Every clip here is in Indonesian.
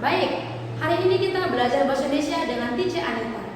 Baik, hari ini kita belajar bahasa Indonesia dengan Teacher Anita.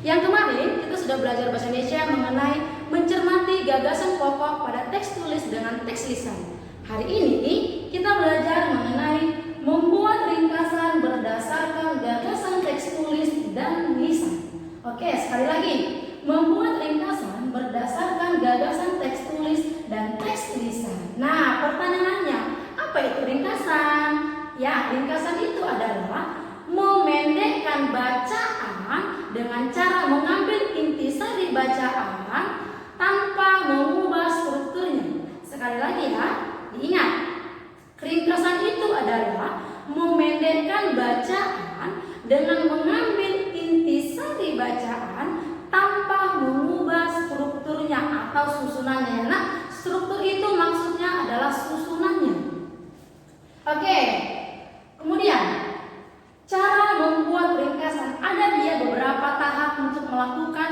Yang kemarin kita sudah belajar bahasa Indonesia mengenai mencermati gagasan pokok pada teks tulis dengan teks lisan. Hari ini kita belajar mengenai membuat ringkasan berdasarkan gagasan teks tulis dan lisan. Oke, sekali lagi, membuat ringkasan berdasarkan gagasan teks tulis dan teks lisan. Nah, pertanyaannya, apa itu ringkasan? Ya, ringkasan itu adalah memendekkan bacaan dengan cara mengambil intisari bacaan tanpa mengubah strukturnya. Sekali lagi ya, diingat, ringkasan itu adalah memendekkan bacaan dengan mengambil intisari bacaan tanpa mengubah strukturnya atau susunannya. Nah, struktur itu maksudnya adalah susunannya. Oke, kemudian cara membuat ringkasan. Ada dia beberapa tahap untuk melakukan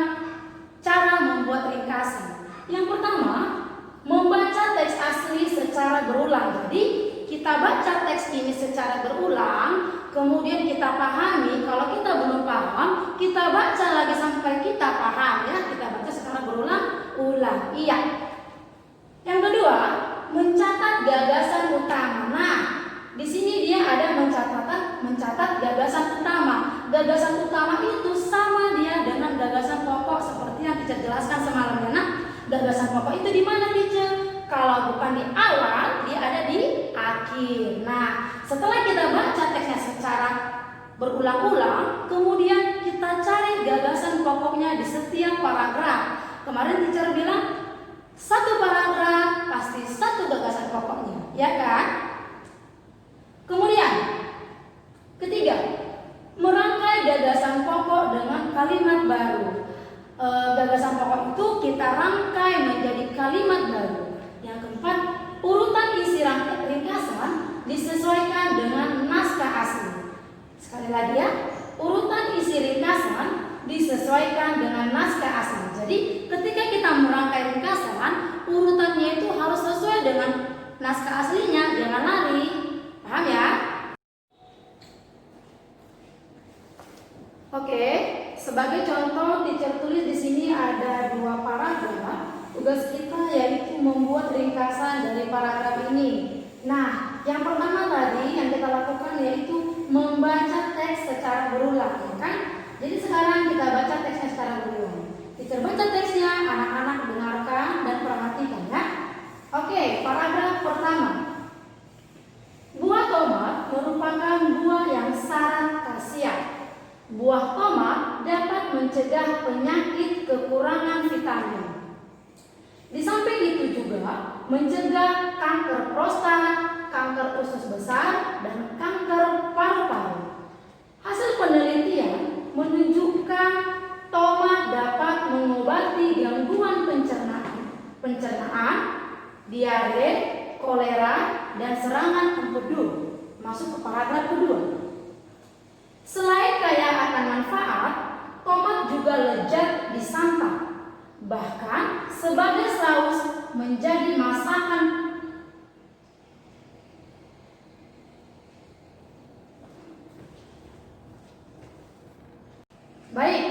cara membuat ringkasan. Yang pertama, membaca teks asli secara berulang. Jadi kita baca teks ini secara berulang, kemudian kita pahami. Kalau kita belum paham, kita baca lagi sampai kita paham ya. Kita baca secara berulang-ulang. Iya. Yang kedua, mencatat gagasan utama. Nah, di sini dia ada mencatat gagasan utama. Gagasan utama itu sama dia dengan gagasan pokok seperti yang Teacher jelaskan semalam ya. Nah, gagasan pokok itu di mana, Teacher? Kalau bukan di awal, dia ada di akhir. Nah, setelah kita baca teksnya secara berulang-ulang, kemudian kita cari gagasan pokoknya di setiap paragraf. Kemarin Teacher bilang satu paragraf pasti satu gagasan pokoknya, ya kan? Kemudian, ketiga, merangkai gagasan pokok dengan kalimat baru. Gagasan pokok itu kita rangkai menjadi kalimat baru. Yang keempat, urutan isi ringkasan disesuaikan dengan naskah asli. Sekali lagi ya, urutan isi ringkasan disesuaikan dengan naskah asli. Jadi, ketika kita merangkai ringkasan, urutannya itu harus sesuai dengan naskah aslinya, jangan lari. Paham ya? Oke, sebagai contoh Teacher tulis di sini ada 2 paragraf. Tugas kita yaitu membuat ringkasan dari paragraf ini. Nah, yang pertama tadi yang kita lakukan yaitu membaca teks secara berulang, ya kan? Jadi sekarang kita baca teksnya secara berulang. Teacher baca teksnya, anak-anak dengarkan dan perhatikan ya. Oke, paragraf pertama. Buah tomat merupakan buah yang syarat khasiat. Buah tomat dapat mencegah penyakit kekurangan vitamin. Di samping itu juga mencegah kanker prostat, kanker usus besar, dan kanker paru-paru. Hasil penelitian menunjukkan tomat dapat mengobati gangguan pencernaan, diare, kolera, dan serangan empedu. Masuk ke paragraf kedua. Selain kaya akan manfaat, tomat juga lezat disantap. Bahkan sebagai saus menjadi masakan. Baik,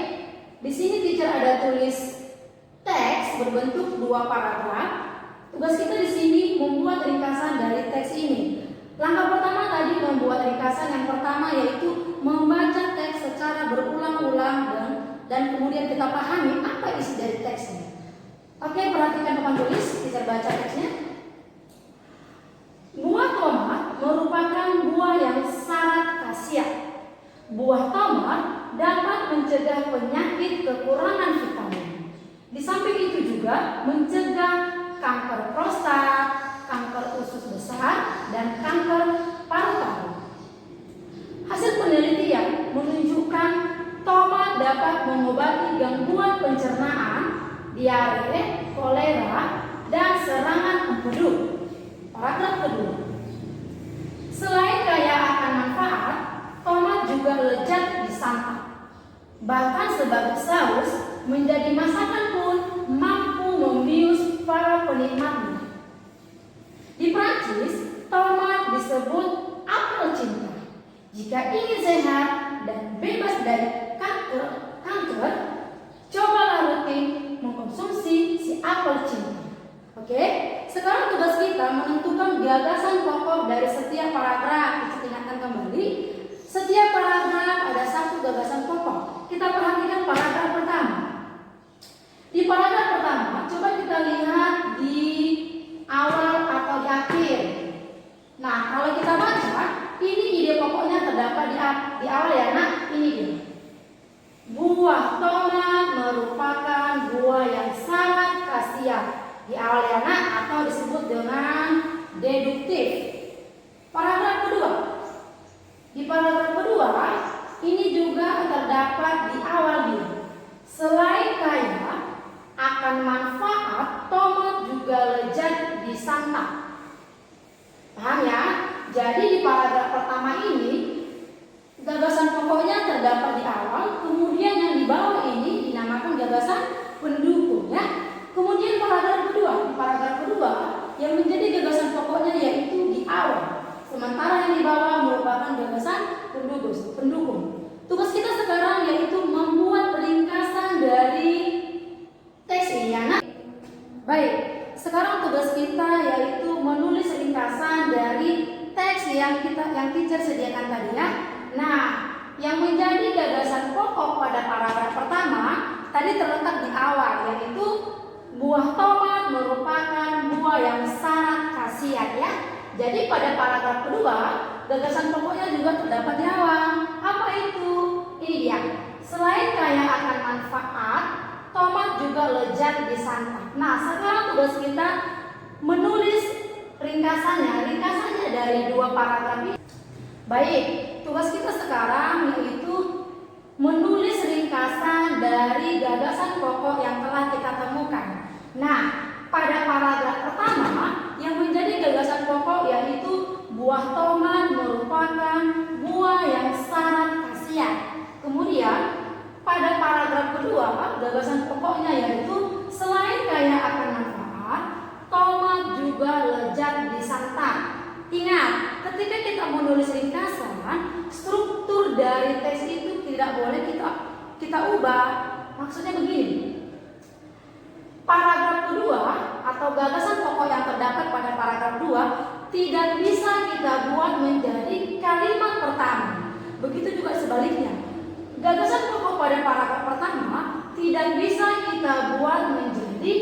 di sini Teacher ada tulis teks berbentuk 2 paragraf. Tugas kita di sini membuat ringkasan dari teks ini. Langkah pertama tadi membuat ringkasan. Yang pertama yaitu membaca teks secara berulang-ulang dan kemudian kita pahami apa isi dari teksnya. Oke, perhatikan papan tulis, Teacher baca teksnya. Buah tomat merupakan buah yang syarat khasiat. Buah tomat dapat mencegah penyakit kekurangan vitamin. Di samping itu juga mencegah kanker prostat, kanker usus besar, dan kanker paru-paru. Hasil penelitian menunjukkan tomat dapat mengobati gangguan pencernaan, diare, kolera, dan serangan empedu. Paragraf kedua. Selain kaya akan manfaat, tomat juga lezat disantap. Bahkan sebagai saus menjadi masakan pun mampu membius para penikmatnya. Di Prancis, tomat disebut apel cinta. Jika ingin sehat dan bebas dari kanker, cobalah rutin mengkonsumsi si apel cinta. Oke, sekarang tugas kita menentukan gagasan pokok dari setiap paragraf. Kita ingatkan kembali, setiap paragraf ada satu gagasan pokok. Kita perhatikan paragraf pertama. Di paragraf pertama, coba kita lihat di awal atau di akhir. Nah, kalau kita baca, ini ide pokoknya terdapat di awal ya, nak. Ini dia. Buah tomat merupakan buah yang sangat khasiat. Di awal ya, nak, atau disebut dengan deduktif. Paragraf kedua. Di paragraf kedua, ini juga terdapat di awal dia. Selain kaya akan manfaat, tomat juga lezat disantap. Paham ya? Jadi di paragraf pertama ini gagasan pokoknya terdapat di awal, kemudian yang di bawah ini dinamakan gagasan pendukung ya. Kemudian di paragraf kedua yang menjadi gagasan pokoknya yaitu di awal, sementara yang di bawah merupakan gagasan pendukung. Tugas kita sekarang yaitu membuat ringkasan dari teks ini ya, nak. Baik, sekarang tugas kita yaitu menulis ringkasan dari teks yang teacher sediakan tadi ya. Nah, yang menjadi gagasan pokok pada paragraf pertama tadi terletak di awal, yaitu buah tomat merupakan buah yang sangat khasiat ya. Jadi pada paragraf kedua gagasan pokoknya juga terdapat di awal. Apa itu? Ini dia. Selain kaya akan manfaat, tomat juga lezat disantap. Nah, sekarang tugas kita menulis ringkasannya dari dua paragraf ini. Baik, tugas kita sekarang yaitu menulis ringkasan dari gagasan pokok yang telah kita temukan. Nah, pada paragraf pertama yang menjadi gagasan pokok yaitu buah tomat merupakan buah yang sangat khasiat. Kemudian pada paragraf kedua gagasan pokoknya yaitu selain kaya akan manfaat, tomat juga lezat disantap. Ingat, ketika kita menulis ringkasan, struktur dari teks itu tidak boleh kita ubah. Maksudnya begini. Paragraf kedua atau gagasan pokok yang terdapat pada paragraf 2 tidak bisa kita buat menjadi kalimat pertama. Begitu juga sebaliknya. Gagasan pokok pada paragraf pertama tidak bisa kita buat menjadi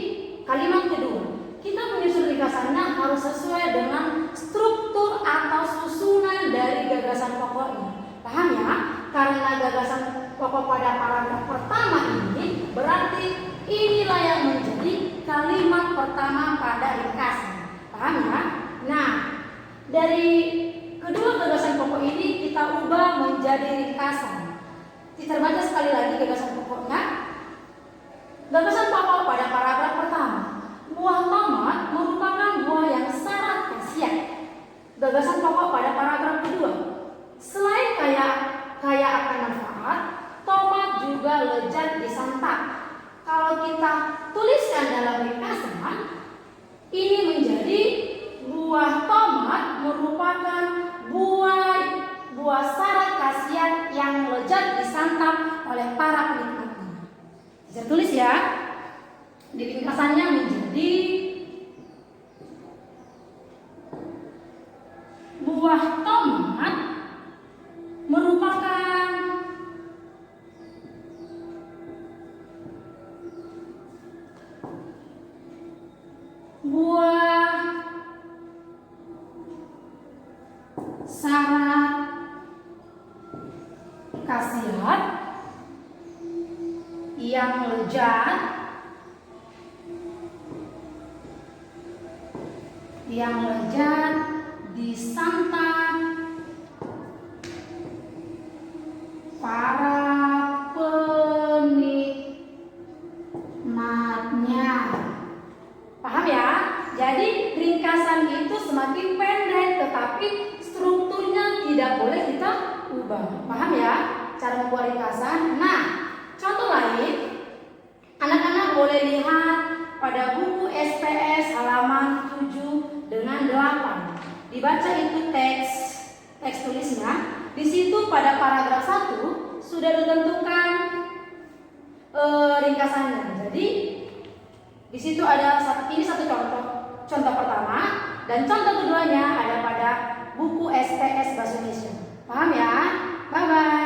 kalimat kedua. Kita menyusun ringkasannya harus sesuai dengan struktur atau susunan dari gagasan pokoknya. Paham ya? Karena gagasan pokok pada paragraf pertama ini berarti inilah yang menjadi kalimat pertama pada ringkasan. Paham ya? Nah, dari kedua gagasan pokok ini kita ubah menjadi ringkasan. Kita baca sekali lagi gagasan pokoknya. Gagasan pokok pada paragraf pertama. Buah tomat merupakan buah yang sangat khasiat. Gagasan pokok pada paragraf kedua. Selain kaya akan manfaat, tomat juga lezat disantap. Kalau kita tuliskan dalam ringkasan, ini menjadi buah tomat merupakan buah sangat khasiat yang lezat disantap oleh para penikmatnya. Saya tulis ya. Di ringkasannya menjadi buah tomat merupakan buah sangat khasiat yang lezat disantap para penikmatnya. Paham ya? Jadi ringkasan itu semakin pendek tetapi strukturnya tidak boleh kita ubah. Paham ya? Cara membuat ringkasan. Nah, contoh lain, anak-anak boleh lihat pada buku SPS halaman 7 dengan 8. Dibaca itu teks tulisnya. Di situ pada paragraf 1 sudah ditentukan ringkasannya. Jadi di situ ada ini satu contoh pertama, dan contoh keduanya ada pada buku STS Bahasa Indonesia. Paham ya? Bye bye.